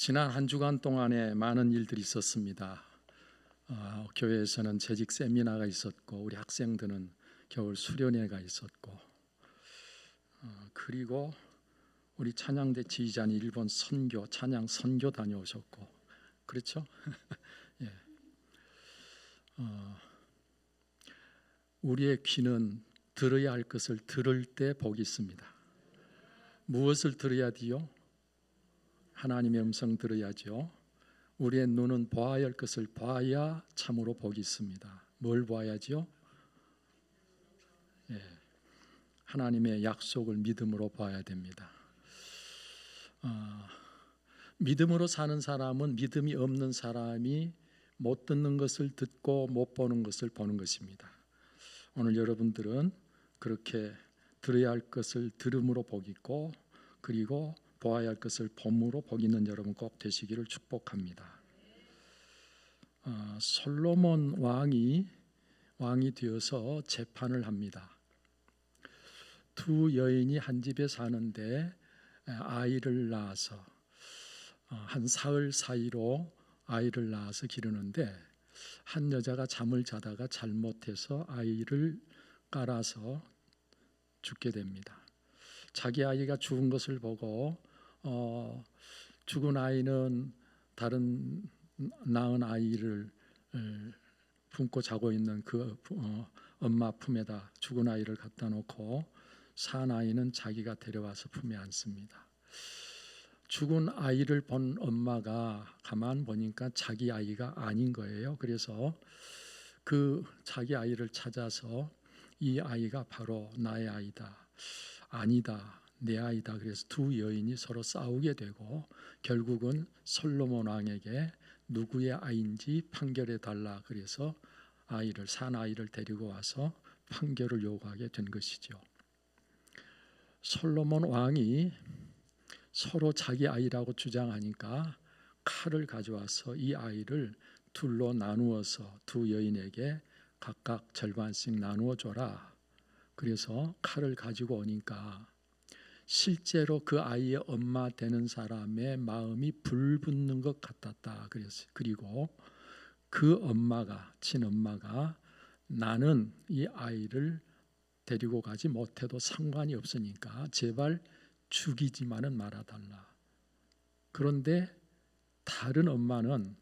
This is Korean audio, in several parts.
지난 한 주간 동안에 많은 일들이 있었습니다. 교회에서는 재직 세미나가 있었고, 우리 학생들은 겨울 수련회가 있었고, 그리고 우리 찬양대 지휘자님 일본 선교, 찬양 선교 다녀오셨고, 그렇죠? 예. 우리의 귀는 들어야 할 것을 들을 때 복이 있습니다. 무엇을 들어야 돼요? 하나님의 음성 들어야죠. 우리의 눈은 보아야 할 것을 봐야 참으로 복이 있습니다. 뭘 봐야죠? 예, 하나님의 약속을 믿음으로 봐야 됩니다. 믿음으로 사는 사람은 믿음이 없는 사람이 못 듣는 것을 듣고 못 보는 것을 보는 것입니다. 오늘 여러분들은 그렇게 들어야 할 것을 들음으로 복이 있고, 그리고 보아야 할 것을 봄으로 복 있는 여러분 꼭 되시기를 축복합니다. 솔로몬 왕이 되어서 재판을 합니다. 두 여인이 한 집에 사는데 아이를 낳아서 한 사흘 사이로 아이를 낳아서 기르는데, 한 여자가 잠을 자다가 잘못해서 아이를 깔아서 죽게 됩니다. 자기 아이가 죽은 것을 보고 죽은 아이는 다른 낳은 아이를 품고 자고 있는 그 엄마 품에다 죽은 아이를 갖다 놓고 산 아이는 자기가 데려와서 품에 안습니다. 죽은 아이를 본 엄마가 가만 보니까 자기 아이가 아닌 거예요. 그래서 그 자기 아이를 찾아서 이 아이가 바로 나의 아이다, 아니다, 내 아이다. 그래서 두 여인이 서로 싸우게 되고, 결국은 솔로몬 왕에게 누구의 아이인지 판결해 달라. 그래서 산 아이를 데리고 와서 판결을 요구하게 된 것이죠. 솔로몬 왕이 서로 자기 아이라고 주장하니까 칼을 가져와서 이 아이를 둘로 나누어서 두 여인에게 각각 절반씩 나누어 줘라. 그래서 칼을 가지고 오니까 실제로 그 아이의 엄마 되는 사람의 마음이 불붙는 것 같았다. 그리고 그 엄마가, 친엄마가 나는 이 아이를 데리고 가지 못해도 상관이 없으니까 제발 죽이지만은 말아달라. 그런데 다른 엄마는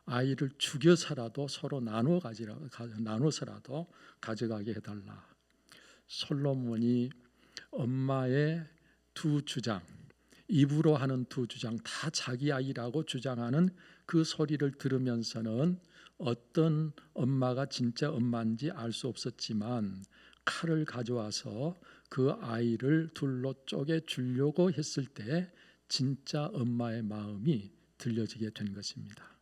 아이를 죽여서라도 서로 나눠서라도 가져가게 해달라. 솔로몬이 엄마의 두 주장, 입으로 하는 두 주장, 다 자기 아이라고 주장하는 그 소리를 들으면서는 어떤 엄마가 진짜 엄마인지 알 수 없었지만, 칼을 가져와서 그 아이를 둘로 쪼개 주려고 했을 때 진짜 엄마의 마음이 들려지게 된 것입니다.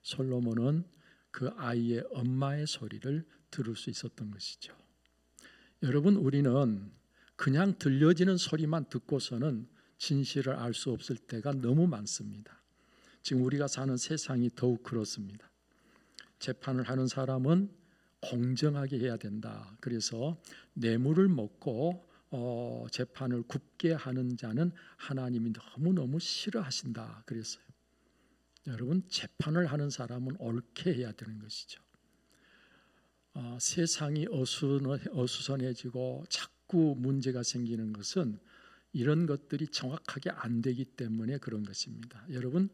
솔로몬은 그 아이의 엄마의 소리를 들을 수 있었던 것이죠. 여러분, 우리는 그냥 들려지는 소리만 듣고서는 진실을 알 수 없을 때가 너무 많습니다. 지금 우리가 사는 세상이 더욱 그렇습니다. 재판을 하는 사람은 공정하게 해야 된다. 그래서 뇌물을 먹고 재판을 굽게 하는 자는 하나님이 너무너무 싫어하신다 그랬어요. 여러분, 재판을 하는 사람은 옳게 해야 되는 것이죠. 세상이 어수선해지고 자꾸 문제가 생기는 것은 이런 것들이 정확하게 안 되기 때문에 그런 것입니다. 여러분,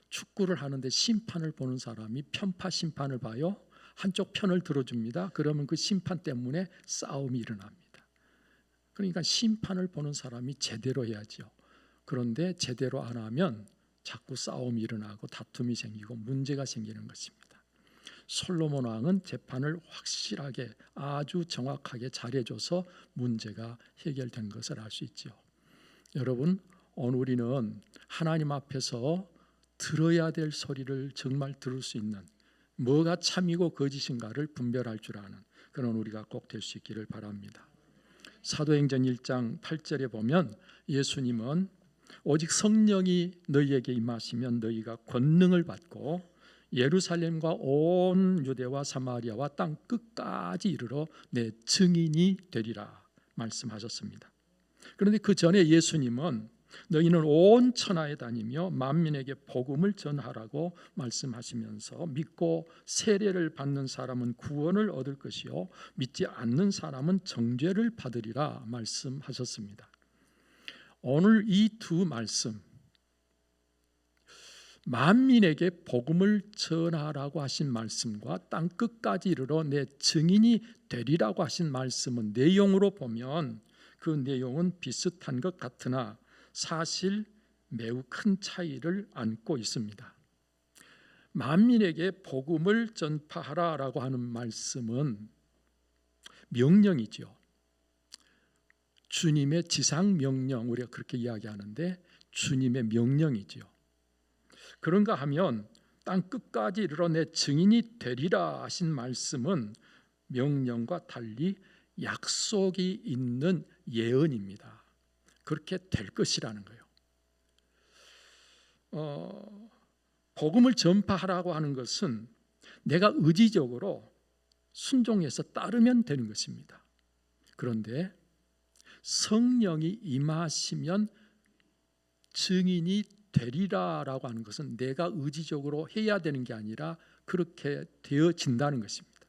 축구를 하는데 심판을 보는 사람이 편파 심판을 봐요. 한쪽 편을 들어줍니다. 그러면 그 심판 때문에 싸움이 일어납니다. 그러니까 심판을 보는 사람이 제대로 해야죠. 그런데 제대로 안 하면 자꾸 싸움이 일어나고 다툼이 생기고 문제가 생기는 것입니다. 솔로몬 왕은 재판을 확실하게 아주 정확하게 잘해줘서 문제가 해결된 것을 알 수 있죠. 여러분, 오늘 우리는 하나님 앞에서 들어야 될 소리를 정말 들을 수 있는, 뭐가 참이고 거짓인가를 분별할 줄 아는 그런 우리가 꼭 될 수 있기를 바랍니다. 사도행전 1장 8절에 보면 예수님은 오직 성령이 너희에게 임하시면 너희가 권능을 받고 예루살렘과 온 유대와 사마리아와 땅 끝까지 이르러 내 증인이 되리라 말씀하셨습니다. 그런데 그 전에 예수님은 너희는 온 천하에 다니며 만민에게 복음을 전하라고 말씀하시면서 믿고 세례를 받는 사람은 구원을 얻을 것이요 믿지 않는 사람은 정죄를 받으리라 말씀하셨습니다. 오늘 이 두 말씀, 만민에게 복음을 전하라고 하신 말씀과 땅 끝까지 이르러 내 증인이 되리라고 하신 말씀은 내용으로 보면 그 내용은 비슷한 것 같으나 사실 매우 큰 차이를 안고 있습니다. 만민에게 복음을 전파하라라고 하는 말씀은 명령이죠. 주님의 지상 명령, 우리가 그렇게 이야기하는데 주님의 명령이죠. 그런가 하면 땅 끝까지 이르러 내 증인이 되리라 하신 말씀은 명령과 달리 약속이 있는 예언입니다. 그렇게 될 것이라는 거예요. 복음을 전파하라고 하는 것은 내가 의지적으로 순종해서 따르면 되는 것입니다. 그런데 성령이 임하시면 증인이 되리라라고 하는 것은 내가 의지적으로 해야 되는 게 아니라 그렇게 되어진다는 것입니다.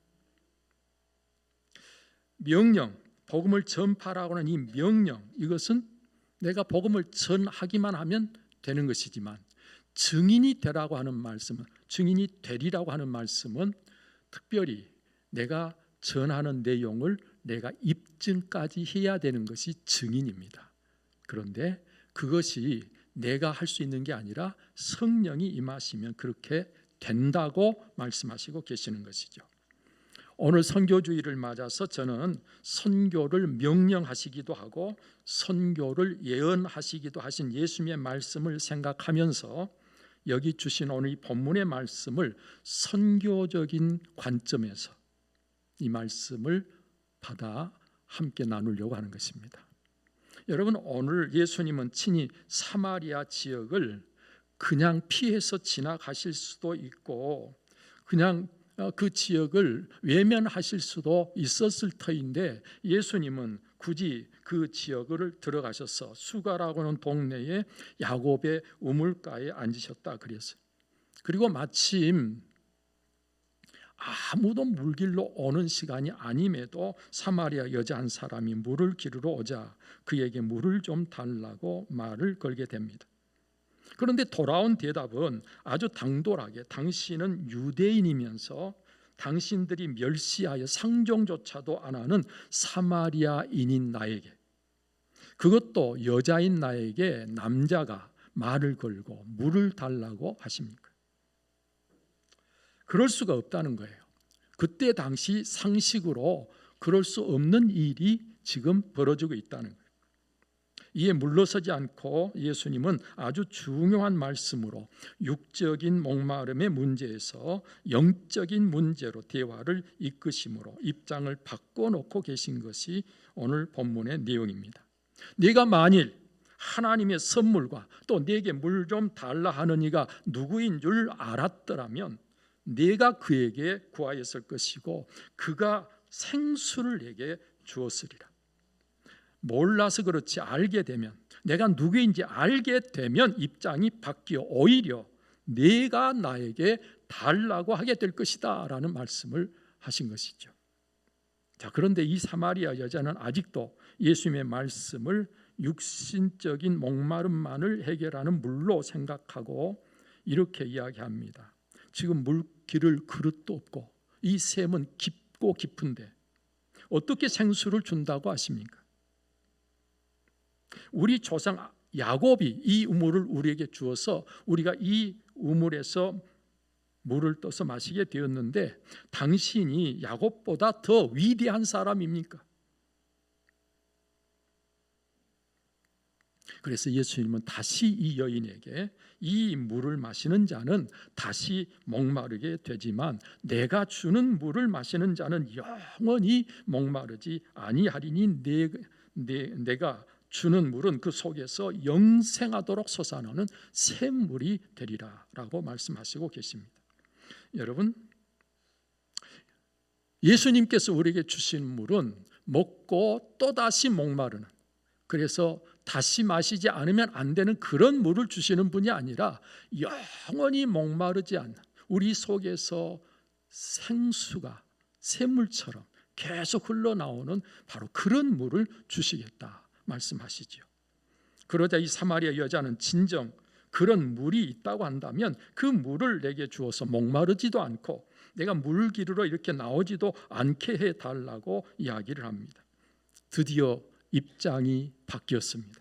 명령, 복음을 전파라고 하는 이 명령, 이것은 내가 복음을 전하기만 하면 되는 것이지만 증인이 되라고 하는 말씀은, 증인이 되리라고 하는 말씀은 특별히 내가 전하는 내용을 내가 입증까지 해야 되는 것이 증인입니다. 그런데 그것이 내가 할 수 있는 게 아니라 성령이 임하시면 그렇게 된다고 말씀하시고 계시는 것이죠. 오늘 선교주의를 맞아서 저는 선교를 명령하시기도 하고 선교를 예언하시기도 하신 예수님의 말씀을 생각하면서 여기 주신 오늘 이 본문의 말씀을 선교적인 관점에서 이 말씀을 받아 함께 나누려고 하는 것입니다. 여러분, 오늘 예수님은 친히 사마리아 지역을 그냥 피해서 지나가실 수도 있고 그냥 그 지역을 외면하실 수도 있었을 터인데 예수님은 굳이 그 지역을 들어가셔서 수가라고 하는 동네에 야곱의 우물가에 앉으셨다 그랬어요. 그리고 마침 아무도 물길로 오는 시간이 아님에도 사마리아 여자 한 사람이 물을 기르러 오자 그에게 물을 좀 달라고 말을 걸게 됩니다. 그런데 돌아온 대답은 아주 당돌하게 당신은 유대인이면서 당신들이 멸시하여 상종조차도 안 하는 사마리아인인 나에게, 그것도 여자인 나에게 남자가 말을 걸고 물을 달라고 하십니까? 그럴 수가 없다는 거예요. 그때 당시 상식으로 그럴 수 없는 일이 지금 벌어지고 있다는 거예요. 이에 물러서지 않고 예수님은 아주 중요한 말씀으로 육적인 목마름의 문제에서 영적인 문제로 대화를 이끄심으로 입장을 바꿔놓고 계신 것이 오늘 본문의 내용입니다. 네가 만일 하나님의 선물과 또 네게 물 좀 달라 하는 이가 누구인 줄 알았더라면 네가 그에게 구하였을 것이고 그가 생수를 네게 주었으리라. 몰라서 그렇지 알게 되면, 내가 누구인지 알게 되면 입장이 바뀌어 오히려 네가 나에게 달라고 하게 될 것이다 라는 말씀을 하신 것이죠. 자, 그런데 이 사마리아 여자는 아직도 예수님의 말씀을 육신적인 목마름만을 해결하는 물로 생각하고 이렇게 이야기합니다. 지금 물 기를 그릇도 없고 이 샘은 깊고 깊은데 어떻게 생수를 준다고 하십니까? 우리 조상 야곱이 이 우물을 우리에게 주어서 우리가 이 우물에서 물을 떠서 마시게 되었는데 당신이 야곱보다 더 위대한 사람입니까? 그래서 예수님은 다시 이 여인에게 이 물을 마시는 자는 다시 목마르게 되지만 내가 주는 물을 마시는 자는 영원히 목마르지 아니하리니 내가 주는 물은 그 속에서 영생하도록 솟아나는 샘물이 되리라 라고 말씀하시고 계십니다. 여러분, 예수님께서 우리에게 주신 물은 먹고 또다시 목마르는, 그래서 다시 마시지 않으면 안 되는 그런 물을 주시는 분이 아니라 영원히 목마르지 않는 우리 속에서 생수가 샘물처럼 계속 흘러나오는 바로 그런 물을 주시겠다 말씀하시죠. 그러자 이 사마리아 여자는 진정 그런 물이 있다고 한다면 그 물을 내게 주어서 목마르지도 않고 내가 물 기르러 이렇게 나오지도 않게 해달라고 이야기를 합니다. 드디어 입장이 바뀌었습니다.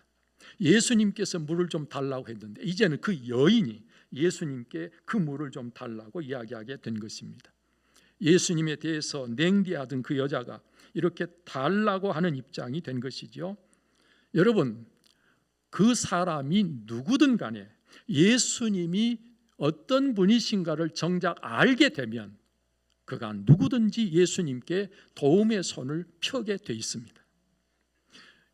예수님께서 물을 좀 달라고 했는데 이제는 그 여인이 예수님께 그 물을 좀 달라고 이야기하게 된 것입니다. 예수님에 대해서 냉대하던 그 여자가 이렇게 달라고 하는 입장이 된 것이죠. 여러분, 그 사람이 누구든 간에 예수님이 어떤 분이신가를 정작 알게 되면 그가 누구든지 예수님께 도움의 손을 펴게 돼 있습니다.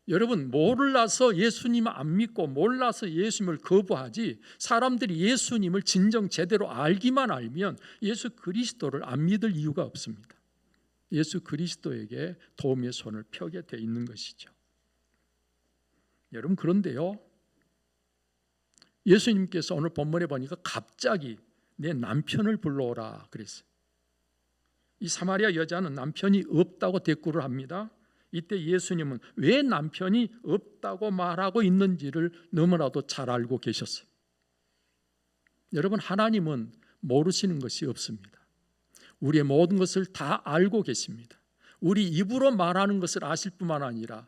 여러분, 몰라서 예수님을 안 믿고 몰라서 예수님을 거부하지 사람들이 예수님을 진정 제대로 알기만 알면 예수 그리스도를 안 믿을 이유가 없습니다. 예수 그리스도에게 도움의 손을 펴게 돼 있는 것이죠. 여러분, 그런데요, 예수님께서 오늘 본문에 보니까 갑자기 내 남편을 불러오라 그랬어요. 이 사마리아 여자는 남편이 없다고 대꾸를 합니다. 이때 예수님은 왜 남편이 없다고 말하고 있는지를 너무나도 잘 알고 계셨어요. 여러분, 하나님은 모르시는 것이 없습니다. 우리의 모든 것을 다 알고 계십니다. 우리 입으로 말하는 것을 아실 뿐만 아니라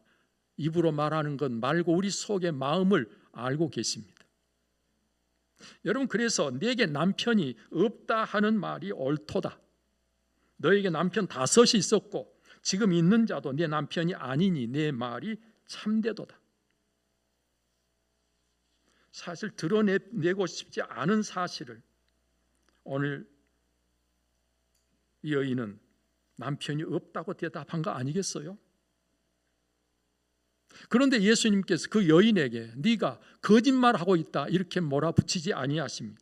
입으로 말하는 것 말고 우리 속의 마음을 알고 계십니다. 여러분, 그래서 내게 남편이 없다 하는 말이 옳도다. 너에게 남편 5이 있었고 지금 있는 자도 내 남편이 아니니 내 말이 참되도다. 사실 드러내고 싶지 않은 사실을 오늘 이 여인은 남편이 없다고 대답한 거 아니겠어요? 그런데 예수님께서 그 여인에게 네가 거짓말하고 있다 이렇게 몰아붙이지 아니하십니다.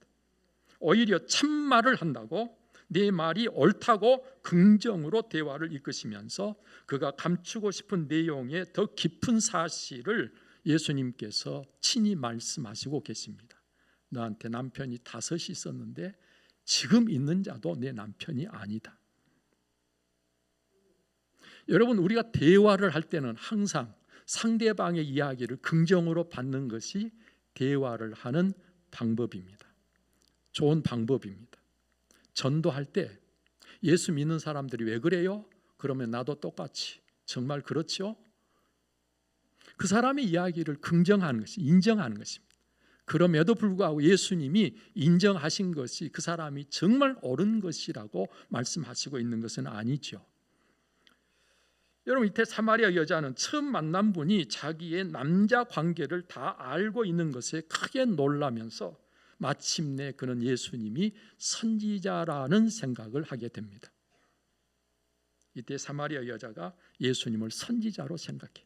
오히려 참말을 한다고 네 말이 옳다고 긍정으로 대화를 이끄시면서 그가 감추고 싶은 내용의 더 깊은 사실을 예수님께서 친히 말씀하시고 계십니다. 너한테 남편이 5이 있었는데 지금 있는 자도 내 남편이 아니다. 여러분, 우리가 대화를 할 때는 항상 상대방의 이야기를 긍정으로 받는 것이 대화를 하는 방법입니다. 좋은 방법입니다. 전도할 때 예수 믿는 사람들이 왜 그래요? 그러면 나도 똑같이 정말 그렇죠? 그 사람의 이야기를 긍정하는 것이 인정하는 것입니다. 그럼에도 불구하고 예수님이 인정하신 것이 그 사람이 정말 옳은 것이라고 말씀하시고 있는 것은 아니죠. 여러분, 이때 사마리아 여자는 처음 만난 분이 자기의 남자 관계를 다 알고 있는 것에 크게 놀라면서 마침내 그는 예수님이 선지자라는 생각을 하게 됩니다. 이때 사마리아 여자가 예수님을 선지자로 생각해.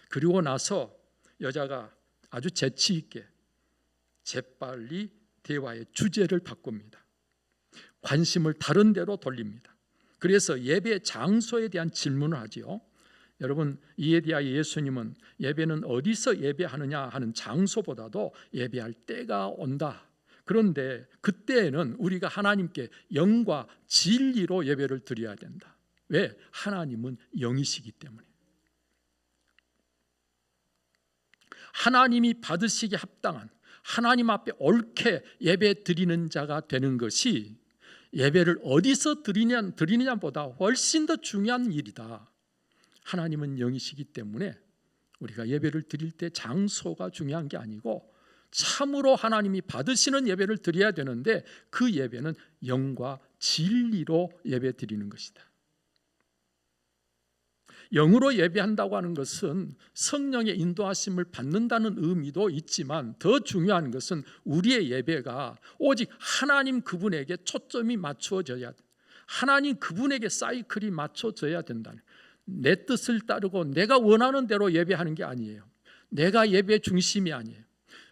그리고 나서 여자가 아주 재치 있게 재빨리 대화의 주제를 바꿉니다. 관심을 다른 데로 돌립니다. 그래서 예배 장소에 대한 질문을 하지요. 여러분, 이에 대하여 예수님은 예배는 어디서 예배하느냐 하는 장소보다도 예배할 때가 온다. 그런데 그때에는 우리가 하나님께 영과 진리로 예배를 드려야 된다. 왜? 하나님은 영이시기 때문에. 하나님이 받으시기 합당한 하나님 앞에 옳게 예배 드리는 자가 되는 것이 예배를 어디서 드리느냐보다 훨씬 더 중요한 일이다. 하나님은 영이시기 때문에 우리가 예배를 드릴 때 장소가 중요한 게 아니고 참으로 하나님이 받으시는 예배를 드려야 되는데 그 예배는 영과 진리로 예배 드리는 것이다. 영으로 예배한다고 하는 것은 성령의 인도하심을 받는다는 의미도 있지만 더 중요한 것은 우리의 예배가 오직 하나님 그분에게 초점이 맞추어져야 돼. 하나님 그분에게 사이클이 맞춰져야 된다는, 내 뜻을 따르고 내가 원하는 대로 예배하는 게 아니에요. 내가 예배 중심이 아니에요.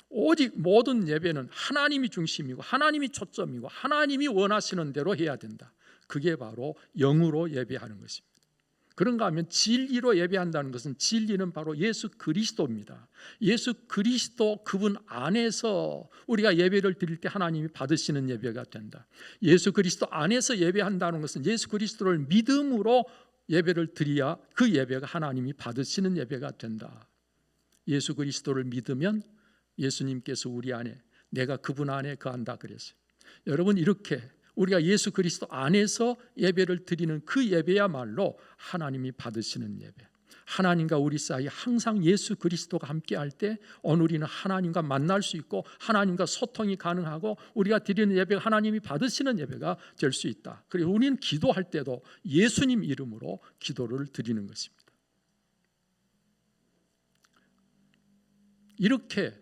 오직 모든 예배는 하나님이 중심이고 하나님이 초점이고 하나님이 원하시는 대로 해야 된다. 그게 바로 영으로 예배하는 것입니다. 그런가 하면 진리로 예배한다는 것은 진리는 바로 예수 그리스도입니다. 예수 그리스도 그분 안에서 우리가 예배를 드릴 때 하나님이 받으시는 예배가 된다. 예수 그리스도 안에서 예배한다는 것은 예수 그리스도를 믿음으로 예배를 드려야 그 예배가 하나님이 받으시는 예배가 된다. 예수 그리스도를 믿으면 예수님께서 우리 안에, 내가 그분 안에 거한다 그랬어요. 여러분, 이렇게 우리가 예수 그리스도 안에서 예배를 드리는 그 예배야말로 하나님이 받으시는 예배. 하나님과 우리 사이에 항상 예수 그리스도가 함께 할 때 오늘 우리는 하나님과 만날 수 있고 하나님과 소통이 가능하고 우리가 드리는 예배가 하나님이 받으시는 예배가 될 수 있다. 그리고 우리는 기도할 때도 예수님 이름으로 기도를 드리는 것입니다. 이렇게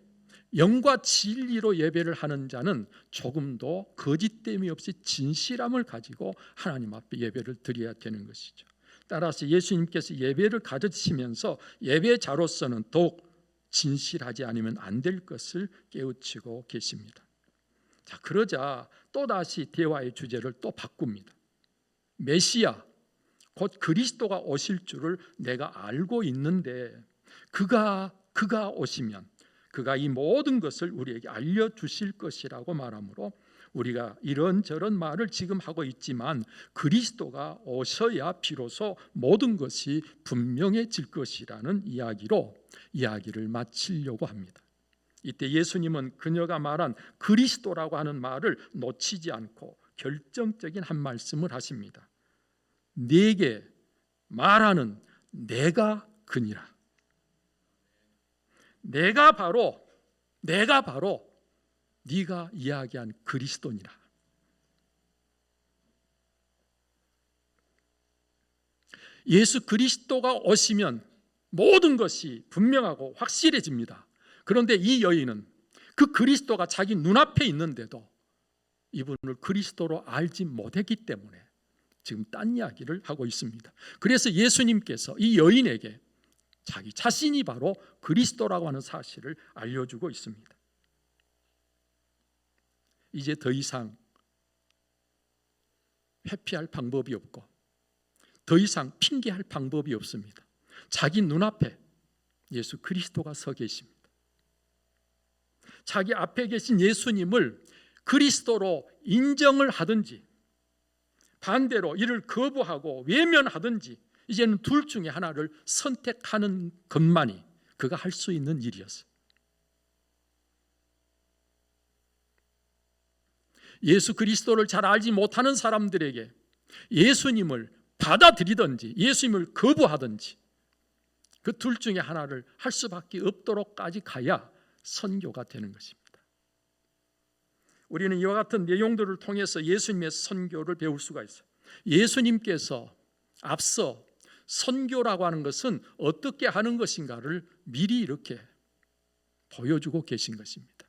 영과 진리로 예배를 하는 자는 조금도 거짓됨이 없이 진실함을 가지고 하나님 앞에 예배를 드려야 되는 것이죠. 따라서 예수님께서 예배를 가르치면서 예배자로서는 더욱 진실하지 않으면 안 될 것을 깨우치고 계십니다. 자, 그러자 또다시 대화의 주제를 또 바꿉니다. 메시아, 곧 그리스도가 오실 줄을 내가 알고 있는데 그가 오시면 그가 이 모든 것을 우리에게 알려주실 것이라고 말하므로 우리가 이런저런 말을 지금 하고 있지만 그리스도가 오셔야 비로소 모든 것이 분명해질 것이라는 이야기로 이야기를 마치려고 합니다. 이때 예수님은 그녀가 말한 그리스도라고 하는 말을 놓치지 않고 결정적인 한 말씀을 하십니다. 네게 말하는 내가 그니라. 내가 바로 네가 이야기한 그리스도니라. 예수 그리스도가 오시면 모든 것이 분명하고 확실해집니다. 그런데 이 여인은 그 그리스도가 자기 눈앞에 있는데도 이분을 그리스도로 알지 못했기 때문에 지금 딴 이야기를 하고 있습니다. 그래서 예수님께서 이 여인에게 자기 자신이 바로 그리스도라고 하는 사실을 알려주고 있습니다. 이제 더 이상 회피할 방법이 없고 더 이상 핑계할 방법이 없습니다. 자기 눈앞에 예수 그리스도가 서 계십니다. 자기 앞에 계신 예수님을 그리스도로 인정을 하든지 반대로 이를 거부하고 외면하든지 이제는 둘 중에 하나를 선택하는 것만이 그가 할 수 있는 일이었어요. 예수 그리스도를 잘 알지 못하는 사람들에게 예수님을 받아들이든지 예수님을 거부하든지 그 둘 중에 하나를 할 수밖에 없도록까지 가야 선교가 되는 것입니다. 우리는 이와 같은 내용들을 통해서 예수님의 선교를 배울 수가 있어요. 예수님께서 앞서 선교라고 하는 것은 어떻게 하는 것인가를 미리 이렇게 보여주고 계신 것입니다.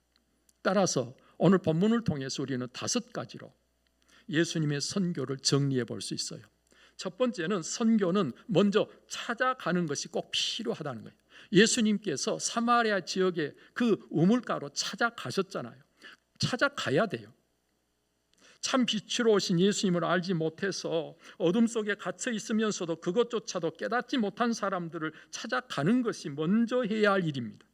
따라서 오늘 본문을 통해서 우리는 5가지로 예수님의 선교를 정리해 볼 수 있어요. 첫 번째는 선교는 먼저 찾아가는 것이 꼭 필요하다는 거예요. 예수님께서 사마리아 지역의 그 우물가로 찾아가셨잖아요. 찾아가야 돼요. 참 빛으로 오신 예수님을 알지 못해서 어둠 속에 갇혀 있으면서도 그것조차도 깨닫지 못한 사람들을 찾아가는 것이 먼저 해야 할 일입니다.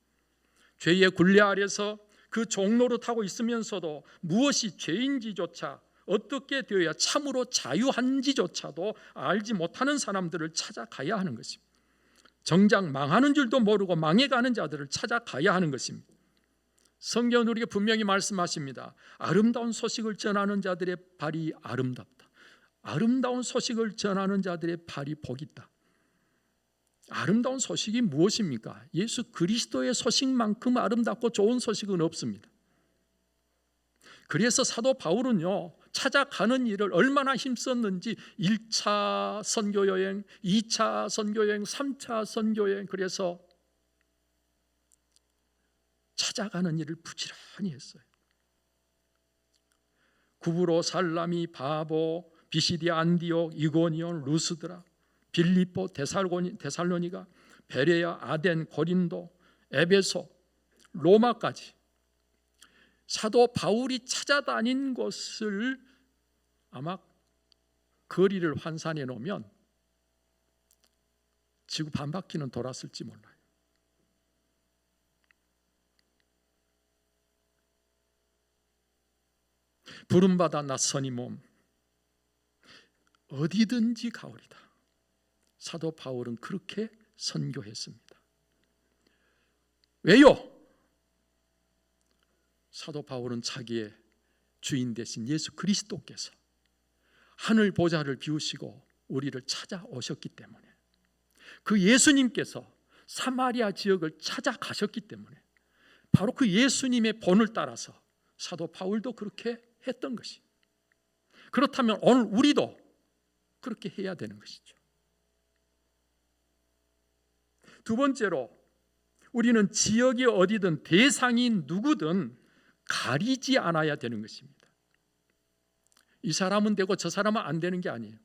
죄의 굴레 아래서 그 종노릇하고 있으면서도 무엇이 죄인지조차 어떻게 되어야 참으로 자유한지조차도 알지 못하는 사람들을 찾아가야 하는 것입니다. 정작 망하는 줄도 모르고 망해가는 자들을 찾아가야 하는 것입니다. 성경은 우리에게 분명히 말씀하십니다. 아름다운 소식을 전하는 자들의 발이 아름답다. 아름다운 소식을 전하는 자들의 발이 복이 있다. 아름다운 소식이 무엇입니까? 예수 그리스도의 소식만큼 아름답고 좋은 소식은 없습니다. 그래서 사도 바울은요, 찾아가는 일을 얼마나 힘썼는지 1차 선교여행, 2차 선교여행, 3차 선교여행, 그래서 찾아가는 일을 부지런히 했어요. 구브로, 살라미, 바보, 비시디아, 안디옥, 이고니온, 루스드라, 빌립보, 데살로니가, 베레아, 아덴, 고린도, 에베소, 로마까지 사도 바울이 찾아다닌 곳을 아마 거리를 환산해 놓으면 지구 반바퀴는 돌았을지 몰라요. 부름받아 낯선 이 몸 어디든지 가오리다. 사도 바울은 그렇게 선교했습니다. 왜요? 사도 바울은 자기의 주인 되신 예수 그리스도께서 하늘 보좌를 비우시고 우리를 찾아오셨기 때문에, 그 예수님께서 사마리아 지역을 찾아가셨기 때문에, 바로 그 예수님의 본을 따라서 사도 바울도 그렇게 했던 것이, 그렇다면 오늘 우리도 그렇게 해야 되는 것이죠. 두 번째로, 우리는 지역이 어디든 대상이 누구든 가리지 않아야 되는 것입니다. 이 사람은 되고 저 사람은 안 되는 게 아니에요.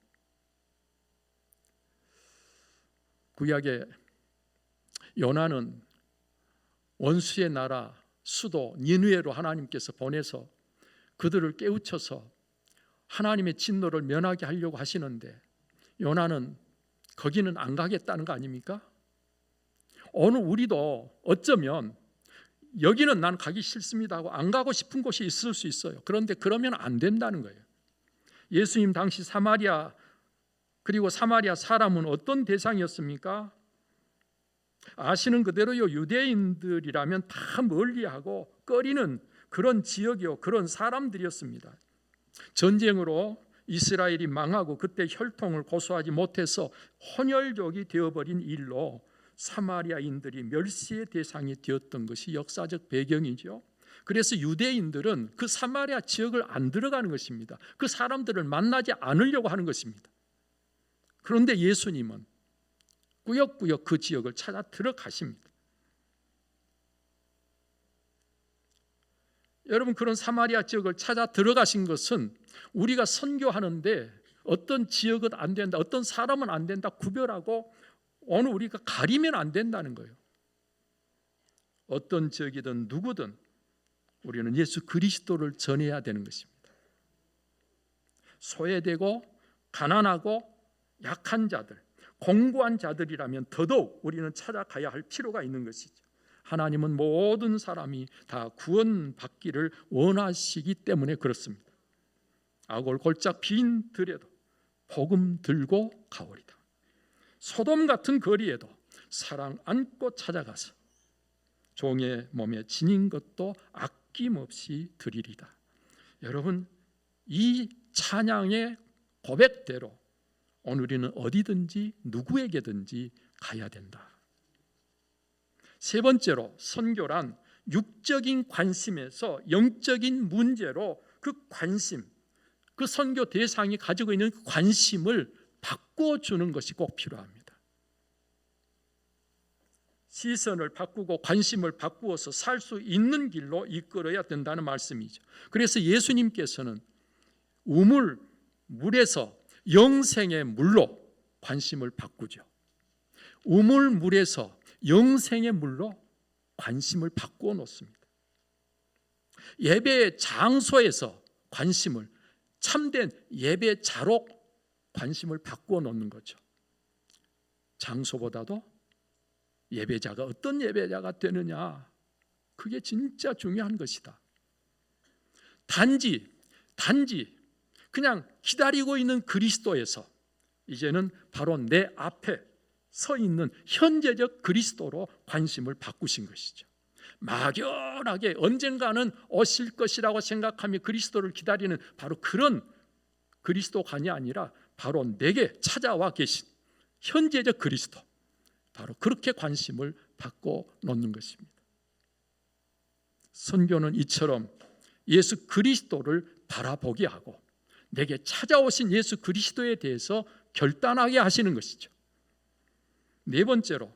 구약의 요나는 원수의 나라 수도 니느웨로 하나님께서 보내서 그들을 깨우쳐서 하나님의 진노를 면하게 하려고 하시는데, 요나는 거기는 안 가겠다는 거 아닙니까? 오늘 우리도 어쩌면 여기는 난 가기 싫습니다 하고 안 가고 싶은 곳이 있을 수 있어요. 그런데 그러면 안 된다는 거예요. 예수님 당시 사마리아, 그리고 사마리아 사람은 어떤 대상이었습니까? 아시는 그대로요, 유대인들이라면 다 멀리하고 꺼리는 그런 지역이요, 그런 사람들이었습니다. 전쟁으로 이스라엘이 망하고 그때 혈통을 고수하지 못해서 혼혈족이 되어버린 일로 사마리아인들이 멸시의 대상이 되었던 것이 역사적 배경이죠. 그래서 유대인들은 그 사마리아 지역을 안 들어가는 것입니다. 그 사람들을 만나지 않으려고 하는 것입니다. 그런데 예수님은 꾸역꾸역 그 지역을 찾아 들어가십니다. 여러분, 그런 사마리아 지역을 찾아 들어가신 것은 우리가 선교하는데 어떤 지역은 안 된다, 어떤 사람은 안 된다 구별하고 오늘 우리가 가리면 안 된다는 거예요. 어떤 지역이든 누구든 우리는 예수 그리스도를 전해야 되는 것입니다. 소외되고 가난하고 약한 자들, 공고한 자들이라면 더더욱 우리는 찾아가야 할 필요가 있는 것이죠. 하나님은 모든 사람이 다 구원받기를 원하시기 때문에 그렇습니다. 아골 골짝 빈 들에도 복음 들고 가오리다. 소돔 같은 거리에도 사랑 안고 찾아가서 종의 몸에 지닌 것도 아낌없이 드리리다. 여러분, 이 찬양의 고백대로 오늘 우리는 어디든지 누구에게든지 가야 된다. 세 번째로, 선교란 육적인 관심에서 영적인 문제로 그 관심, 그 선교 대상이 가지고 있는 관심을 바꿔주는 것이 꼭 필요합니다. 시선을 바꾸고 관심을 바꾸어서 살 수 있는 길로 이끌어야 된다는 말씀이죠. 그래서 예수님께서는 물에서 영생의 물로 관심을 바꾸죠. 물에서 영생의 물로 관심을 바꾸어 놓습니다. 예배 장소에서 관심을, 참된 예배자로 관심을 바꾸어 놓는 거죠. 장소보다도 예배자가 어떤 예배자가 되느냐, 그게 진짜 중요한 것이다. 단지 그냥 기다리고 있는 그리스도에서 이제는 바로 내 앞에 서 있는 현재적 그리스도로 관심을 바꾸신 것이죠. 막연하게 언젠가는 오실 것이라고 생각하며 그리스도를 기다리는 바로 그런 그리스도관이 아니라 바로 내게 찾아와 계신 현재적 그리스도, 바로 그렇게 관심을 바꿔 놓는 것입니다. 선교는 이처럼 예수 그리스도를 바라보게 하고 내게 찾아오신 예수 그리스도에 대해서 결단하게 하시는 것이죠. 네 번째로,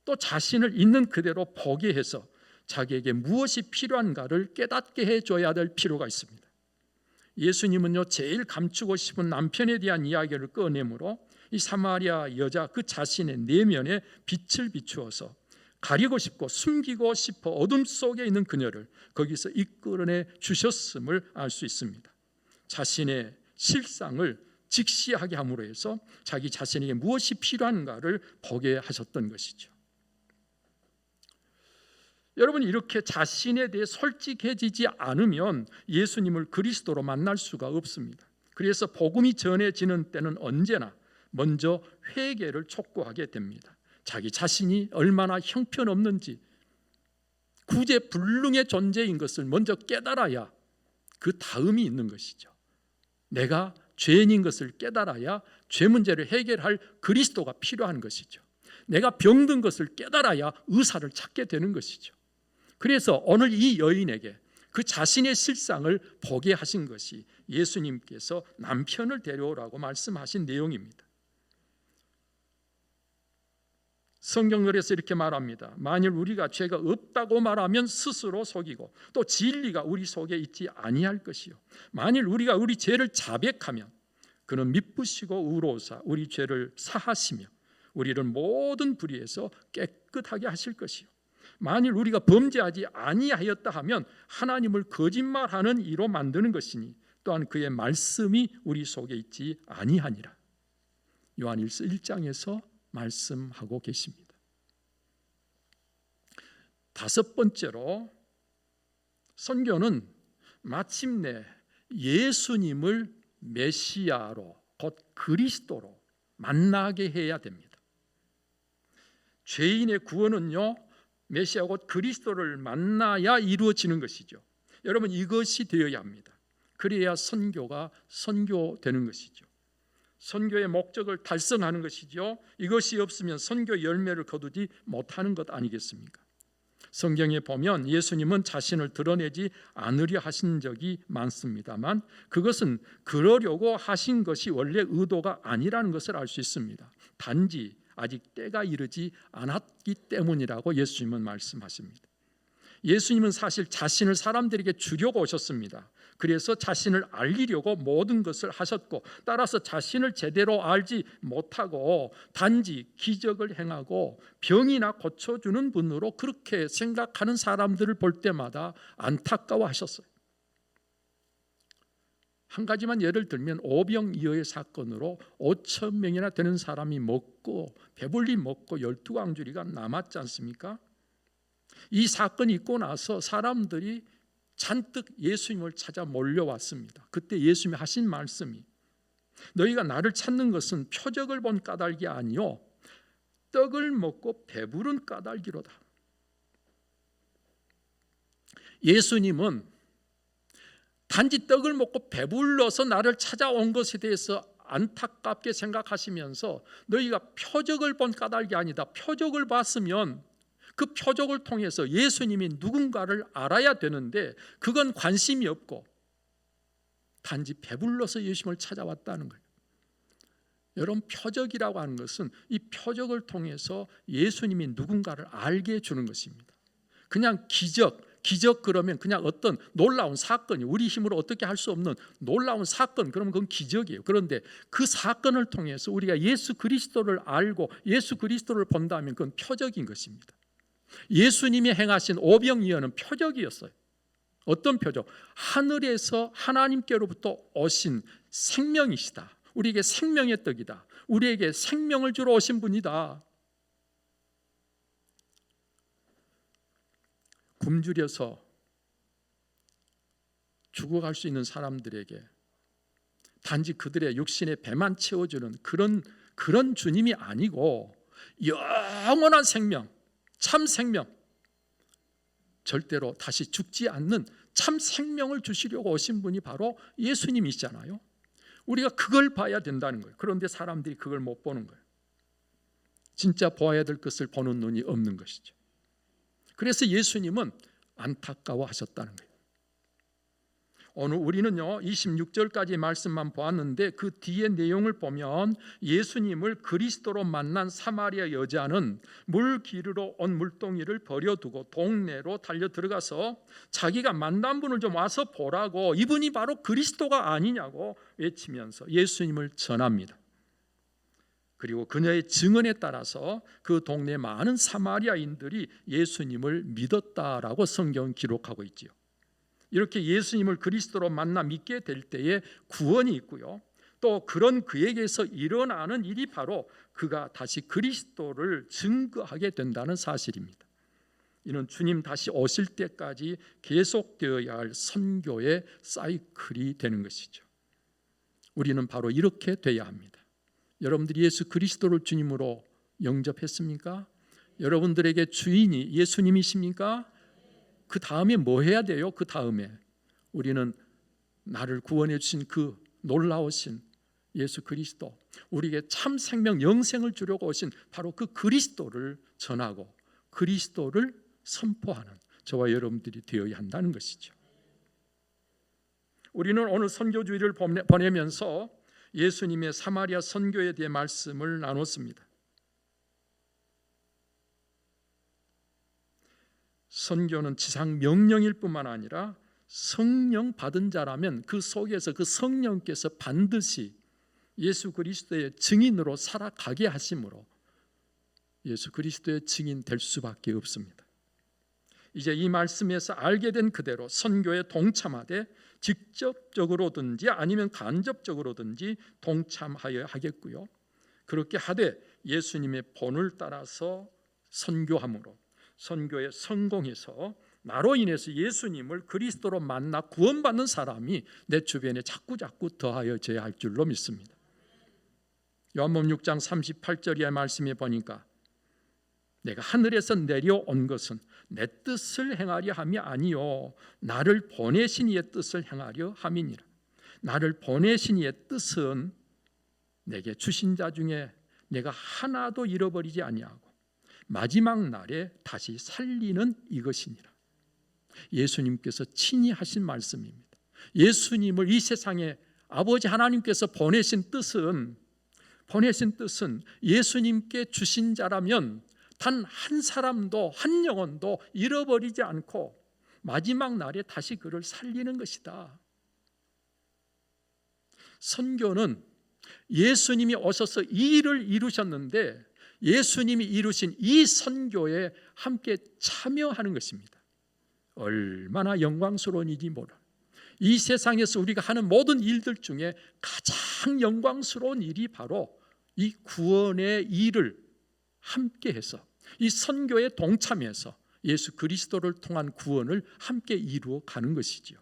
또 자신을 있는 그대로 보게 해서 자기에게 무엇이 필요한가를 깨닫게 해줘야 될 필요가 있습니다. 예수님은요, 제일 감추고 싶은 남편에 대한 이야기를 꺼내므로 이 사마리아 여자 그 자신의 내면에 빛을 비추어서 가리고 싶고 숨기고 싶어 어둠 속에 있는 그녀를 거기서 이끌어내 주셨음을 알 수 있습니다. 자신의 실상을 직시하게 함으로 해서 자기 자신에게 무엇이 필요한가를 보게 하셨던 것이죠. 여러분, 이렇게 자신에 대해 솔직해지지 않으면 예수님을 그리스도로 만날 수가 없습니다. 그래서 복음이 전해지는 때는 언제나 먼저 회개를 촉구하게 됩니다. 자기 자신이 얼마나 형편없는지, 구제불능의 존재인 것을 먼저 깨달아야 그 다음이 있는 것이죠. 내가 죄인인 것을 깨달아야 죄 문제를 해결할 그리스도가 필요한 것이죠. 내가 병든 것을 깨달아야 의사를 찾게 되는 것이죠. 그래서 오늘 이 여인에게 그 자신의 실상을 보게 하신 것이 예수님께서 남편을 데려오라고 말씀하신 내용입니다. 성경글에서 이렇게 말합니다. 만일 우리가 죄가 없다고 말하면 스스로 속이고 또 진리가 우리 속에 있지 아니할 것이요, 만일 우리가 우리 죄를 자백하면 그는 미쁘시고 의로우사 우리 죄를 사하시며 우리를 모든 불의에서 깨끗하게 하실 것이요, 만일 우리가 범죄하지 아니하였다 하면 하나님을 거짓말하는 이로 만드는 것이니 또한 그의 말씀이 우리 속에 있지 아니하니라. 요한일서 1장에서 말씀하고 계십니다. 다섯 번째로, 선교는 마침내 예수님을 메시아로, 곧 그리스도로 만나게 해야 됩니다. 죄인의 구원은요, 메시아 곧 그리스도를 만나야 이루어지는 것이죠. 여러분, 이것이 되어야 합니다. 그래야 선교가 선교되는 것이죠. 선교의 목적을 달성하는 것이죠. 이것이 없으면 선교 열매를 거두지 못하는 것 아니겠습니까? 성경에 보면 예수님은 자신을 드러내지 않으려 하신 적이 많습니다만 그것은 그러려고 하신 것이 원래 의도가 아니라는 것을 알 수 있습니다. 단지 아직 때가 이르지 않았기 때문이라고 예수님은 말씀하십니다. 예수님은 사실 자신을 사람들에게 주려고 오셨습니다. 그래서 자신을 알리려고 모든 것을 하셨고, 따라서 자신을 제대로 알지 못하고 단지 기적을 행하고 병이나 고쳐주는 분으로 그렇게 생각하는 사람들을 볼 때마다 안타까워하셨어요. 한 가지만 예를 들면 오병이어의 사건으로 5천 명이나 되는 사람이 먹고 배불리 먹고 12광주리가 남았지 않습니까? 이 사건이 있고 나서 사람들이 잔뜩 예수님을 찾아 몰려왔습니다. 그때 예수님이 하신 말씀이, 너희가 나를 찾는 것은 표적을 본 까닭이 아니요 떡을 먹고 배부른 까닭이로다. 예수님은 단지 떡을 먹고 배불러서 나를 찾아온 것에 대해서 안타깝게 생각하시면서 너희가 표적을 본 까닭이 아니다, 표적을 봤으면 그 표적을 통해서 예수님이 누군가를 알아야 되는데 그건 관심이 없고 단지 배불러서 예수님을 찾아왔다는 거예요. 여러분, 표적이라고 하는 것은 이 표적을 통해서 예수님이 누군가를 알게 해주는 것입니다. 그냥 기적 그러면 그냥 어떤 놀라운 사건이, 우리 힘으로 어떻게 할 수 없는 놀라운 사건, 그러면 그건 기적이에요. 그런데 그 사건을 통해서 우리가 예수 그리스도를 알고 예수 그리스도를 본다면 그건 표적인 것입니다. 예수님이 행하신 오병이어는 표적이었어요. 어떤 표적? 하늘에서 하나님께로부터 오신 생명이시다. 우리에게 생명의 떡이다. 우리에게 생명을 주러 오신 분이다. 굶주려서 죽어갈 수 있는 사람들에게 단지 그들의 육신의 배만 채워주는 그런 주님이 아니고 영원한 생명, 참 생명, 절대로 다시 죽지 않는 참 생명을 주시려고 오신 분이 바로 예수님이시잖아요. 우리가 그걸 봐야 된다는 거예요. 그런데 사람들이 그걸 못 보는 거예요. 진짜 보아야 될 것을 보는 눈이 없는 것이죠. 그래서 예수님은 안타까워하셨다는 거예요. 오늘 우리는요 26절까지 말씀만 보았는데 그 뒤에 내용을 보면 예수님을 그리스도로 만난 사마리아 여자는 물 기르러 온 물동이를 버려두고 동네로 달려 들어가서 자기가 만난 분을 좀 와서 보라고, 이분이 바로 그리스도가 아니냐고 외치면서 예수님을 전합니다. 그리고 그녀의 증언에 따라서 그 동네 많은 사마리아인들이 예수님을 믿었다라고 성경은 기록하고 있지요. 이렇게 예수님을 그리스도로 만나 믿게 될 때에 구원이 있고요, 또 그런 그에게서 일어나는 일이 바로 그가 다시 그리스도를 증거하게 된다는 사실입니다. 이는 주님 다시 오실 때까지 계속되어야 할 선교의 사이클이 되는 것이죠. 우리는 바로 이렇게 돼야 합니다. 여러분들이 예수 그리스도를 주님으로 영접했습니까? 여러분들에게 주인이 예수님이십니까? 그 다음에 뭐 해야 돼요? 그 다음에 우리는 나를 구원해 주신 그 놀라우신 예수 그리스도, 우리에게 참 생명 영생을 주려고 오신 바로 그 그리스도를 전하고 그리스도를 선포하는 저와 여러분들이 되어야 한다는 것이죠. 우리는 오늘 선교주의를 보내면서 예수님의 사마리아 선교에 대해 말씀을 나눴습니다. 선교는 지상 명령일 뿐만 아니라 성령 받은 자라면 그 속에서 그 성령께서 반드시 예수 그리스도의 증인으로 살아가게 하심으로 예수 그리스도의 증인 될 수밖에 없습니다. 이제 이 말씀에서 알게 된 그대로 선교에 동참하되 직접적으로든지 아니면 간접적으로든지 동참하여야 하겠고요. 그렇게 하되 예수님의 본을 따라서 선교함으로 선교에 성공해서 나로 인해서 예수님을 그리스도로 만나 구원받는 사람이 내 주변에 자꾸 더하여져야 할 줄로 믿습니다. 요한복음 6장 38절의 말씀에 보니까 내가 하늘에서 내려온 것은 내 뜻을 행하려 함이 아니요 나를 보내신 이의 뜻을 행하려 함이니라. 나를 보내신 이의 뜻은 내게 주신 자 중에 내가 하나도 잃어버리지 아니하고 마지막 날에 다시 살리는 이것이니라. 예수님께서 친히 하신 말씀입니다. 예수님을 이 세상에 아버지 하나님께서 보내신 뜻은 예수님께 주신 자라면 단 한 사람도 한 영혼도 잃어버리지 않고 마지막 날에 다시 그를 살리는 것이다. 선교는 예수님이 오셔서 이 일을 이루셨는데 예수님이 이루신 이 선교에 함께 참여하는 것입니다. 얼마나 영광스러운 일이 몰라. 이 세상에서 우리가 하는 모든 일들 중에 가장 영광스러운 일이 바로 이 구원의 일을 함께해서 이 선교에 동참해서 예수 그리스도를 통한 구원을 함께 이루어 가는 것이지요.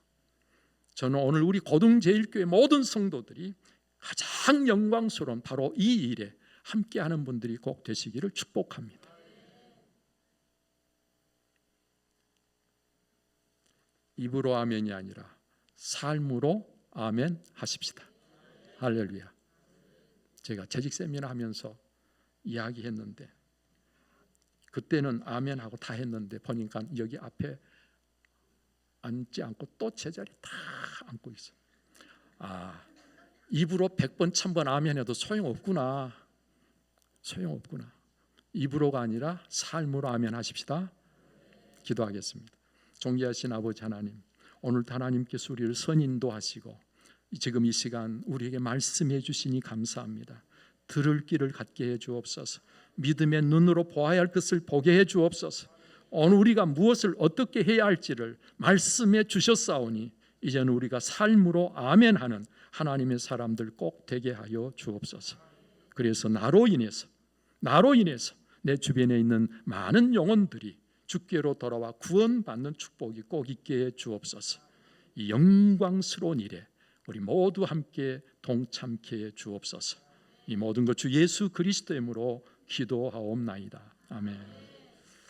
저는 오늘 우리 고등제일교회 모든 성도들이 가장 영광스러운 바로 이 일에 함께하는 분들이 꼭 되시기를 축복합니다. 입으로 아멘이 아니라 삶으로 아멘 하십시다. 할렐루야. 제가 재직 세미나 하면서 이야기했는데 그때는 아멘하고 다 했는데 보니까 여기 앞에 앉지 않고 또 제자리 다 앉고 있어. 입으로 100번 1000번 아멘해도 소용없구나. 입으로가 아니라 삶으로 아멘 하십시다. 기도하겠습니다. 존귀하신 아버지 하나님, 오늘도 하나님께서 우리를 선인도하시고 지금 이 시간 우리에게 말씀해 주시니 감사합니다. 들을 귀를 갖게 해 주옵소서. 믿음의 눈으로 보아야 할 것을 보게 해 주옵소서. 오늘 우리가 무엇을 어떻게 해야 할지를 말씀해 주셨사오니 이제는 우리가 삶으로 아멘하는 하나님의 사람들 꼭 되게 하여 주옵소서. 그래서 나로 인해서 내 주변에 있는 많은 영혼들이 주께로 돌아와 구원받는 축복이 꼭 있게 해 주옵소서. 이 영광스러운 일에 우리 모두 함께 동참케 해 주옵소서. 이 모든 것 주 예수 그리스도의 이름으로 기도하옵나이다. 아멘.